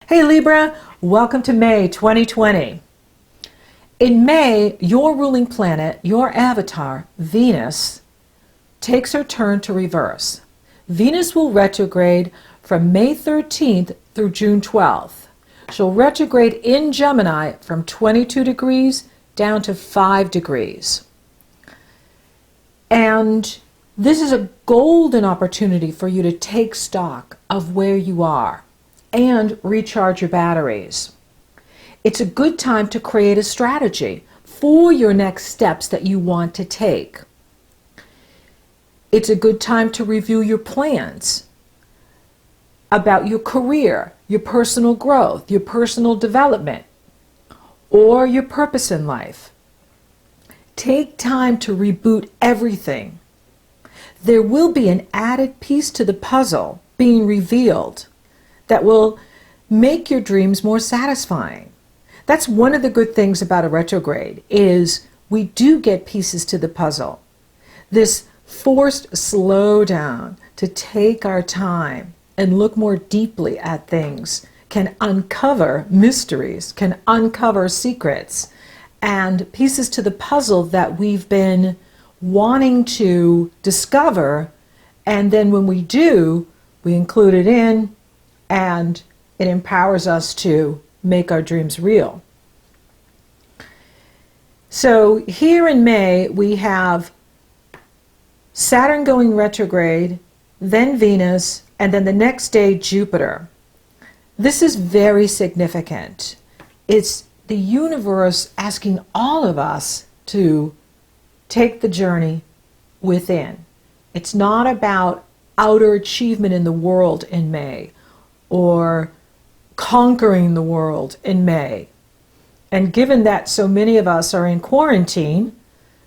Hey Libra, welcome to May 2020. In May, your ruling planet, your avatar, Venus, takes her turn to reverse. Venus will retrograde from May 13th through June 12th. She'll retrograde in Gemini from 22 degrees down to 5 degrees. And this is a golden opportunity for you to take stock of where you are and recharge your batteries. It's a good time to create a strategy for your next steps that you want to take. It's a good time to review your plans about your career, your personal growth, your personal development, or your purpose in life. Take time to reboot everything. There will be an added piece to the puzzle being revealed that will make your dreams more satisfying. That's one of the good things about a retrograde, is we do get pieces to the puzzle. This forced slowdown to take our time and look more deeply at things can uncover mysteries, can uncover secrets and pieces to the puzzle that we've been wanting to discover, and then when we do, we include it in, and it empowers us to make our dreams real. So here in May, we have Saturn going retrograde, then Venus, and then the next day, Jupiter. This is very significant. It's the universe asking all of us to take the journey within. It's not about outer achievement in the world in May, or conquering the world in May. And given that so many of us are in quarantine,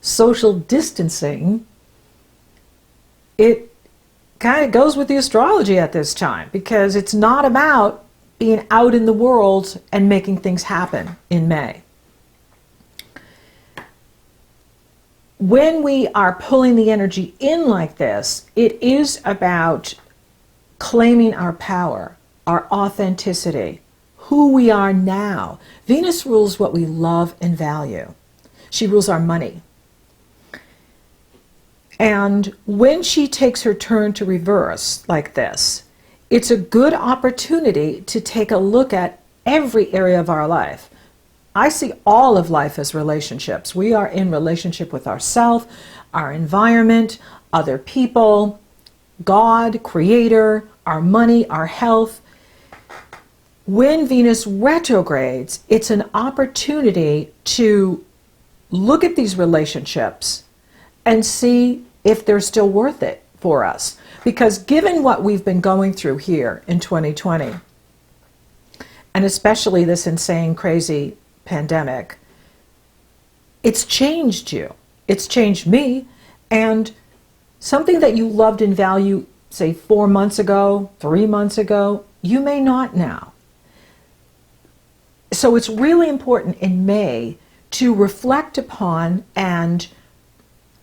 social distancing, it kind of goes with the astrology at this time, because it's not about being out in the world and making things happen in May. When we are pulling the energy in like this, it is about claiming our power, our authenticity, who we are now. Venus rules what we love and value. She rules our money. And when she takes her turn to reverse like this, it's a good opportunity to take a look at every area of our life. I see all of life as relationships. We are in relationship with ourselves, our environment, other people, God, Creator, our money, our health. When Venus retrogrades, it's an opportunity to look at these relationships and see if they're still worth it for us. Because given what we've been going through here in 2020, and especially this insane, crazy pandemic, it's changed you. It's changed me. And something that you loved and valued, say 4 months ago, 3 months ago, you may not now. So it's really important in May to reflect upon and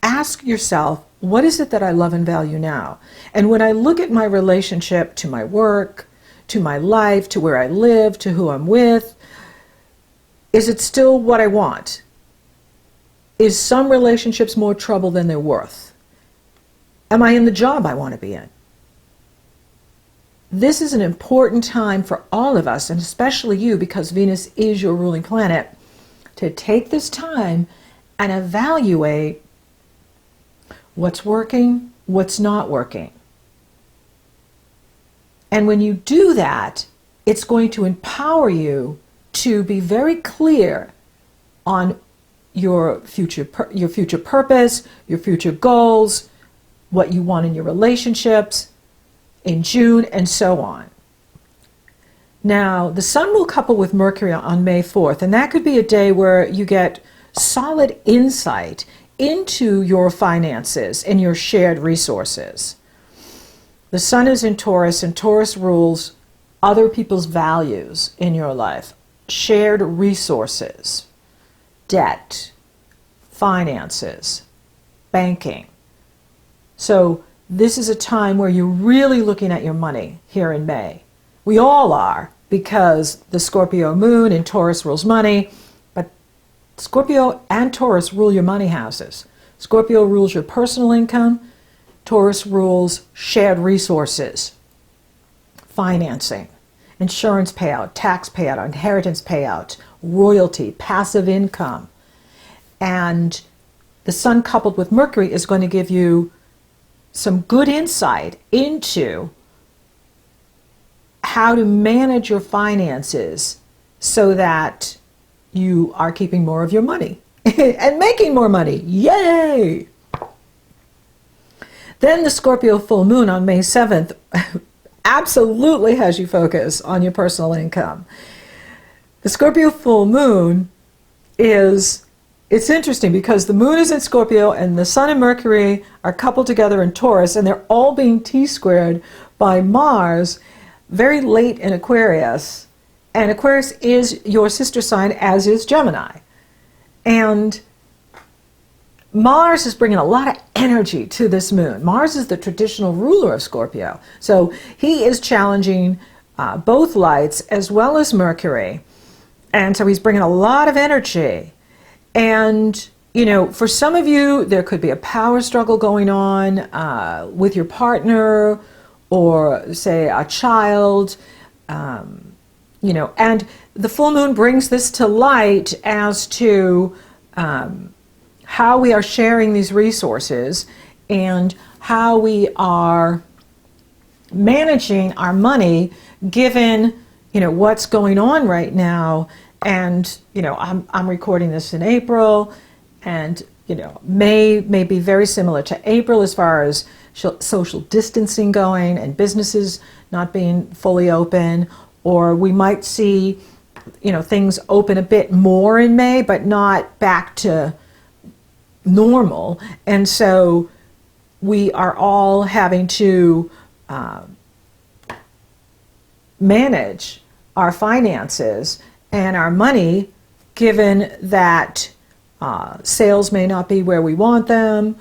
ask yourself, what is it that I love and value now? And when I look at my relationship to my work, to my life, to where I live, to who I'm with, is it still what I want? Is some relationships more trouble than they're worth? Am I in the job I want to be in? This is an important time for all of us, and especially you, because Venus is your ruling planet, to take this time and evaluate what's working, what's not working. And when you do that, it's going to empower you to be very clear on your future purpose, your future goals, what you want in your relationships in June, and so on. Now, the Sun will couple with Mercury on May 4th, and that could be a day where you get solid insight into your finances and your shared resources. The Sun is in Taurus, and Taurus rules other people's values in your life, shared resources, debt, finances, banking. So this is a time where you're really looking at your money here in May. We all are, because the Scorpio moon in Taurus rules money, but Scorpio and Taurus rule your money houses. Scorpio rules your personal income. Taurus rules shared resources, financing, insurance payout, tax payout, inheritance payout, royalty, passive income. And the Sun coupled with Mercury is going to give you some good insight into how to manage your finances so that you are keeping more of your money and making more money. Yay! Then the Scorpio full moon on May 7th absolutely has you focus on your personal income. The Scorpio full moon it's interesting because the moon is in Scorpio and the Sun and Mercury are coupled together in Taurus, and they're all being T-squared by Mars very late in Aquarius. And Aquarius is your sister sign, as is Gemini. And Mars is bringing a lot of energy to this moon. Mars is the traditional ruler of Scorpio. So he is challenging both lights as well as Mercury. And so he's bringing a lot of energy. And, you know, for some of you, there could be a power struggle going on with your partner or, say, a child, you know, and the full moon brings this to light as to how we are sharing these resources and how we are managing our money given, you know, what's going on right now. And, you know, I'm recording this in April, and, you know, May be very similar to April as far as social distancing going and businesses not being fully open, or we might see, you know, things open a bit more in May, but not back to normal. And so we are all having to manage our finances and our money, given that sales may not be where we want them.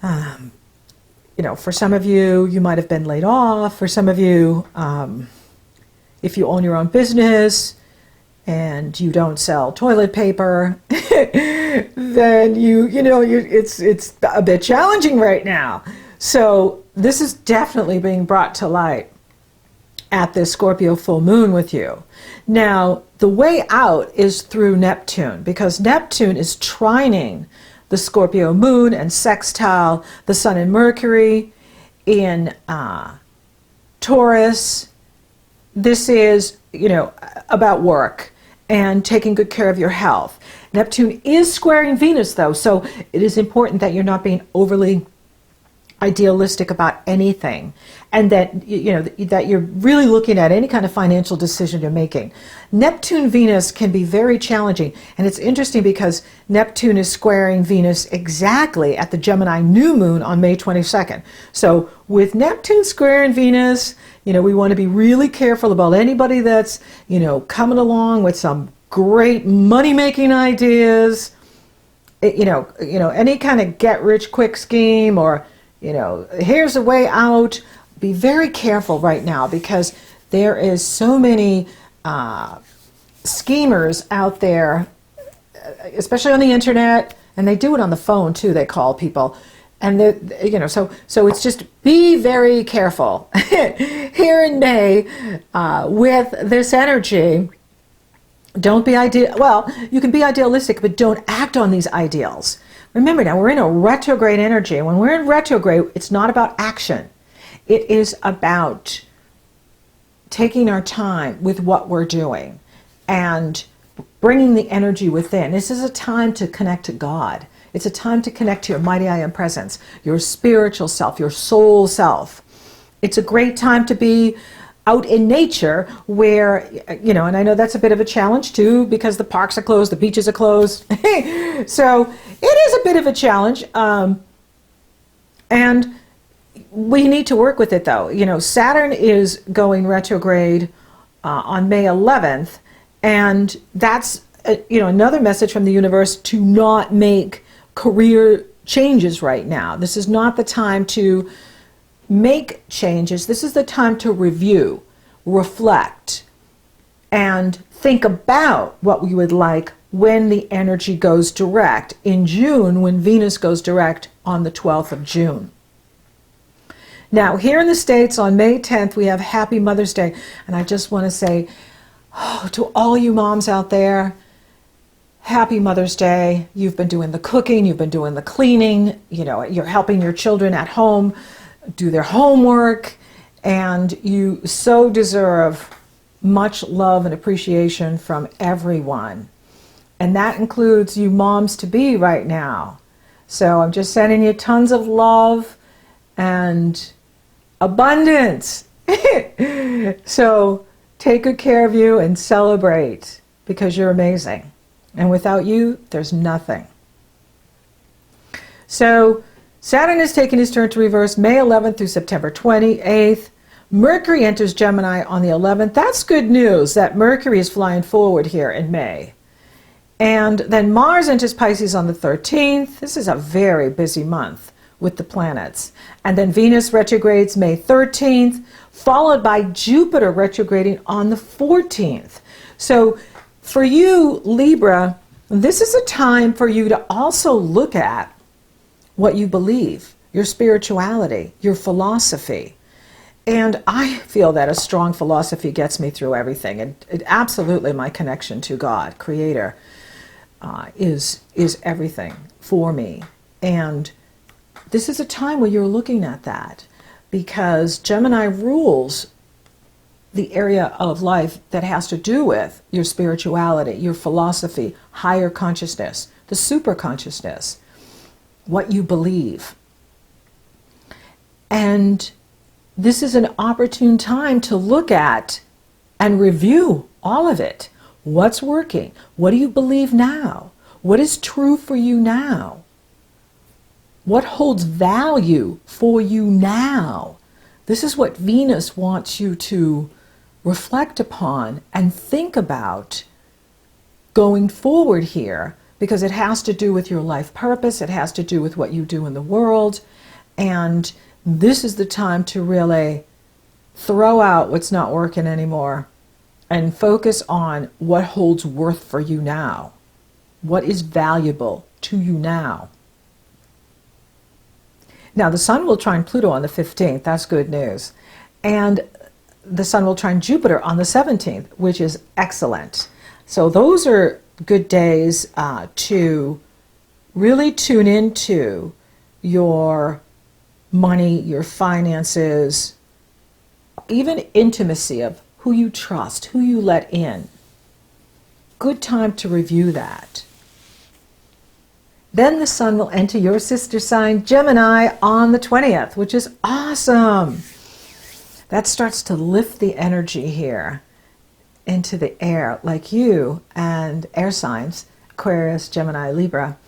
You know, for some of you, you might have been laid off. For some of you, if you own your own business and you don't sell toilet paper, then it's a bit challenging right now. So this is definitely being brought to light at this Scorpio full moon with you. Now, the way out is through Neptune, because Neptune is trining the Scorpio moon and sextile the Sun and Mercury in Taurus. This is, you know, about work and taking good care of your health. Neptune is squaring Venus, though, so it is important that you're not being overly idealistic about anything, and that, you know, that you're really looking at any kind of financial decision you're making. Neptune Venus can be very challenging, and it's interesting because Neptune is squaring Venus exactly at the Gemini new moon on May 22nd. So with Neptune squaring Venus, you know, we want to be really careful about anybody that's, you know, coming along with some great money-making ideas, you know, any kind of get-rich-quick scheme, or, you know, here's a way out. Be very careful right now, because there is so many schemers out there, especially on the internet, and they do it on the phone too. They call people, and you know, so it's just be very careful here in May with this energy. Don't be well, you can be idealistic, but don't act on these ideals. Remember, now we're in a retrograde energy. When we're in retrograde, it's not about action. It is about taking our time with what we're doing and bringing the energy within. This is a time to connect to God. It's a time to connect to your mighty I am presence, your spiritual self, your soul self. It's a great time to be out in nature where, you know, and I know that's a bit of a challenge too, because the parks are closed, the beaches are closed. So it is a bit of a challenge. And we need to work with it though. You know, Saturn is going retrograde on May 11th. And that's, you know, another message from the universe to not make career changes right now. This is not the time to make changes. This is the time to review, reflect, and think about what we would like when the energy goes direct in June, when Venus goes direct on the 12th of June. Now, here in the States on May 10th, we have Happy Mother's Day. And I just want to say to all you moms out there, Happy Mother's Day. You've been doing the cooking, you've been doing the cleaning, you're helping your children at home do their homework, and you so deserve much love and appreciation from everyone. And that includes you moms-to-be right now. So I'm just sending you tons of love and abundance. So take good care of you and celebrate, because you're amazing. And without you, there's nothing. So Saturn is taking his turn to reverse May 11th through September 28th. Mercury enters Gemini on the 11th. That's good news that Mercury is flying forward here in May. And then Mars enters Pisces on the 13th. This is a very busy month with the planets. And then Venus retrogrades May 13th, followed by Jupiter retrograding on the 14th. So for you, Libra, this is a time for you to also look at what you believe, your spirituality, your philosophy. And I feel that a strong philosophy gets me through everything. And absolutely my connection to God, Creator, is everything for me. And this is a time where you're looking at that, because Gemini rules the area of life that has to do with your spirituality, your philosophy, higher consciousness, the super consciousness, what you believe. And this is an opportune time to look at and review all of it. What's working? What do you believe now? What is true for you now? What holds value for you now? This is what Venus wants you to reflect upon and think about going forward here, because it has to do with your life purpose. It has to do with what you do in the world. And this is the time to really throw out what's not working anymore and focus on what holds worth for you now. What is valuable to you now? Now, the Sun will trine Pluto on the 15th. That's good news. And the Sun will trine Jupiter on the 17th, which is excellent. So those are good days to really tune into your money, your finances, even intimacy of who you trust, who you let in. Good time to review that. Then the Sun will enter your sister sign, Gemini, on the 20th, which is awesome. That starts to lift the energy here into the air, like you and air signs, Aquarius, Gemini, Libra.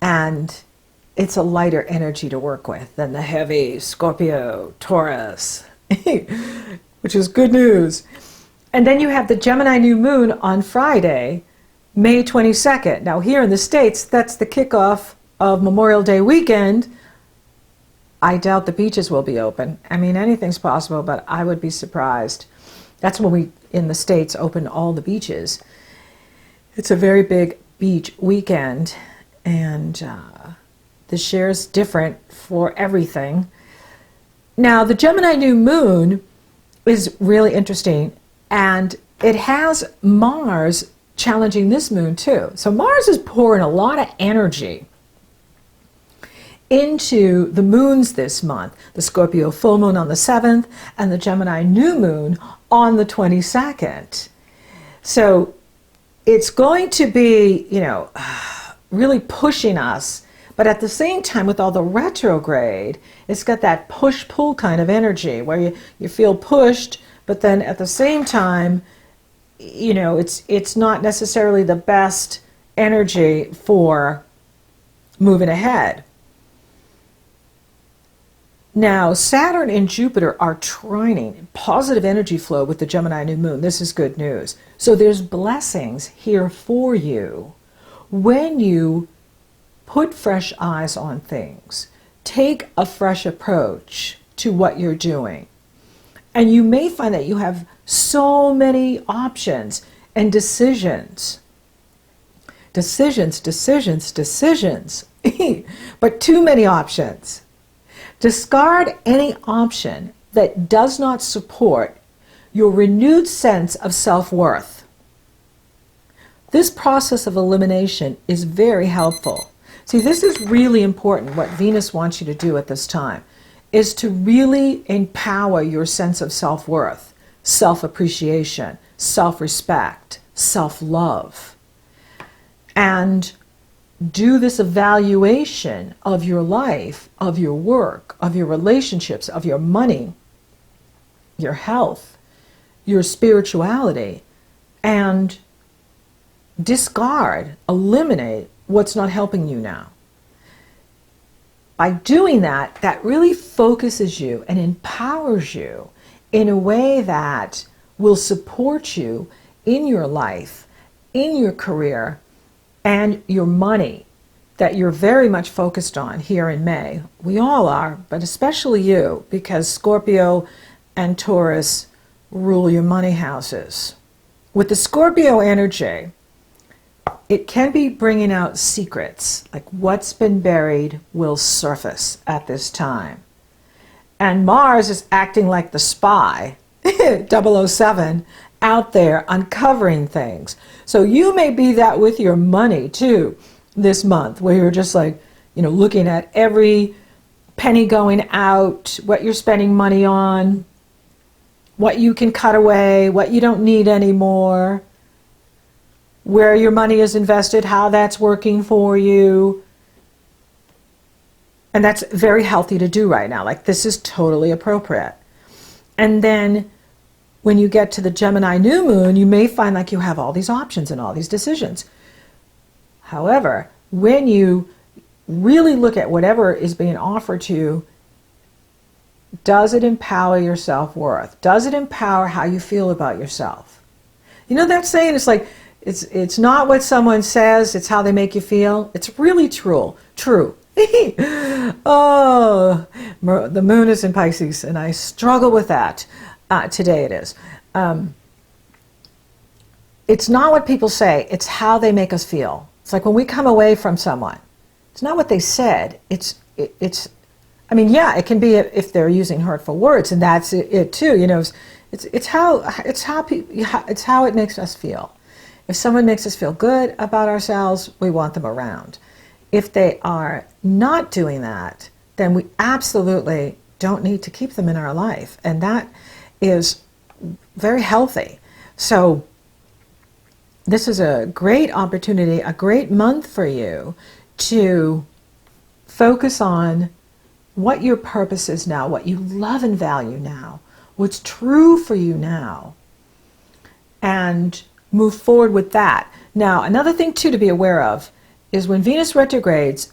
And it's a lighter energy to work with than the heavy Scorpio, Taurus, which is good news. And then you have the Gemini new moon on Friday, May 22nd. Now here in the States, that's the kickoff of Memorial Day weekend. I doubt the beaches will be open. I mean, anything's possible, but I would be surprised. That's when we, in the States, open all the beaches. It's a very big beach weekend, and the share's different for everything. Now, the Gemini new moon is really interesting, and it has Mars challenging this moon too. So Mars is pouring a lot of energy into the moons this month, the Scorpio full moon on the 7th and the Gemini new moon on the 22nd. So it's going to be, really pushing us, but at the same time with all the retrograde, it's got that push-pull kind of energy where you feel pushed, but then at the same time, it's not necessarily the best energy for moving ahead. Now, Saturn and Jupiter are trining, positive energy flow with the Gemini new moon. This is good news. So there's blessings here for you when you put fresh eyes on things. Take a fresh approach to what you're doing. And you may find that you have so many options and decisions. Decisions, decisions, decisions. But too many options. Discard any option that does not support your renewed sense of self-worth. This process of elimination is very helpful. See, this is really important. What Venus wants you to do at this time is to really empower your sense of self-worth, self-appreciation, self-respect, self-love. And do this evaluation of your life, of your work, of your relationships, of your money, your health, your spirituality, and discard, eliminate what's not helping you now. By doing that, that really focuses you and empowers you in a way that will support you in your life, in your career, and your money that you're very much focused on here in May. We all are, but especially you, because Scorpio and Taurus rule your money houses. With the Scorpio energy, it can be bringing out secrets, like what's been buried will surface at this time. And Mars is acting like the spy, 007, out there uncovering things. So you may be that with your money too this month, where you're just like, looking at every penny going out, what you're spending money on, what you can cut away, what you don't need anymore, where your money is invested, how that's working for you. And that's very healthy to do right now. Like, this is totally appropriate. And then when you get to the Gemini new moon, you may find like you have all these options and all these decisions. However, when you really look at whatever is being offered to you, does it empower your self-worth? Does it empower how you feel about yourself? That saying, it's like, it's not what someone says, it's how they make you feel. It's really true. Oh, the moon is in Pisces, and I struggle with that. Today it is. It's not what people say, it's how they make us feel. It's like when we come away from someone, it's not what they said, it's yeah, it can be if they're using hurtful words, and that's it too. It's how it makes us feel. If someone makes us feel good about ourselves, we want them around. If they are not doing that, then we absolutely don't need to keep them in our life, and that is very healthy. So this is a great opportunity, a great month for you to focus on what your purpose is now, what you love and value now, what's true for you now, and move forward with that. Now, another thing too to be aware of is when Venus retrogrades,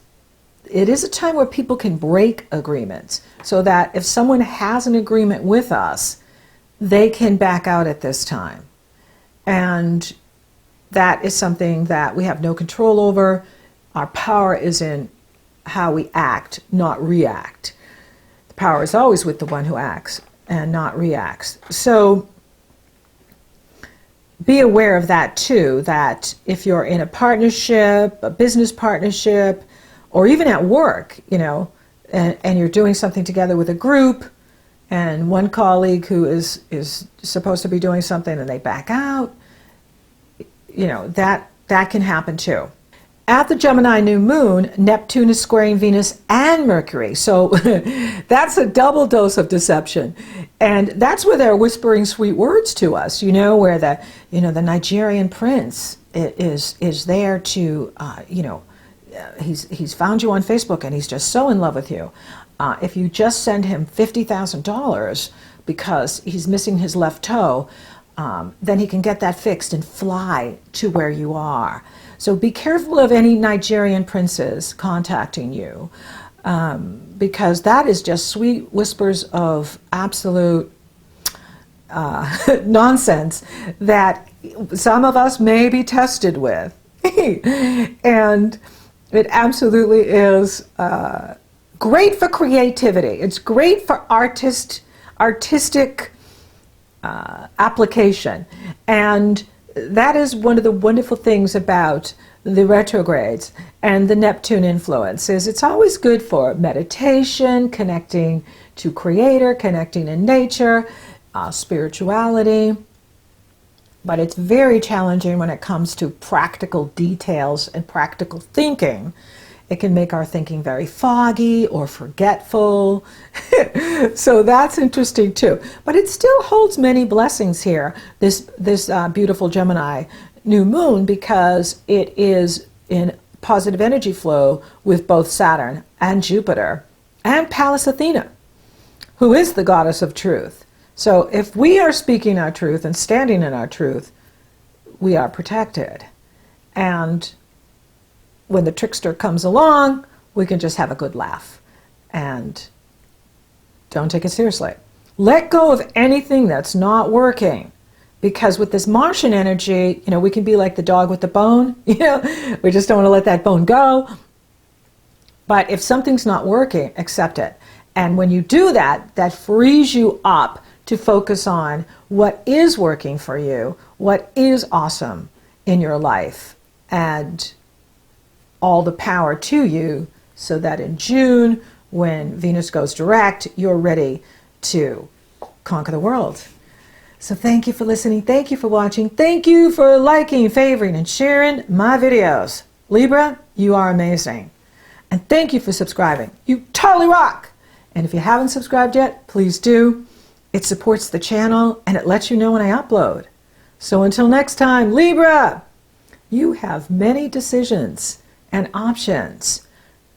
it is a time where people can break agreements, so that if someone has an agreement with us, they can back out at this time. And that is something that we have no control over. Our power is in how we act, not react. The power is always with the one who acts and not reacts. So be aware of that too, that if you're in a partnership, a business partnership, or even at work, and you're doing something together with a group, and one colleague who is supposed to be doing something and they back out, that can happen too. At the Gemini new moon, Neptune is squaring Venus and Mercury. So that's a double dose of deception. And that's where they're whispering sweet words to us, where the Nigerian prince is there to, he's found you on Facebook and he's just so in love with you. If you just send him $50,000 because he's missing his left toe, then he can get that fixed and fly to where you are. So be careful of any Nigerian princes contacting you, because that is just sweet whispers of absolute nonsense that some of us may be tested with. And it absolutely is great for creativity. It's great for artistic application. And that is one of the wonderful things about the retrogrades and the Neptune influence, is it's always good for meditation, connecting to creator, connecting in nature, spirituality. But it's very challenging when it comes to practical details and practical thinking. It can make our thinking very foggy or forgetful. So that's interesting too. But it still holds many blessings here, this beautiful Gemini new moon, because it is in positive energy flow with both Saturn and Jupiter and Pallas Athena, who is the goddess of truth. So if we are speaking our truth and standing in our truth, we are protected. And when the trickster comes along, we can just have a good laugh and don't take it seriously. Let go of anything that's not working, because with this Martian energy, we can be like the dog with the bone. We just don't want to let that bone go. But if something's not working, accept it. And when you do that, that frees you up to focus on what is working for you, what is awesome in your life, and all the power to you, so that in June, when Venus goes direct, you're ready to conquer the world. So thank you for listening. Thank you for watching. Thank you for liking, favoring, and sharing my videos. Libra, you are amazing. And thank you for subscribing. You totally rock. And if you haven't subscribed yet, please do. It supports the channel and it lets you know when I upload. So until next time, Libra, you have many decisions and options.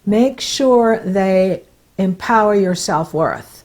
Make sure they empower your self-worth.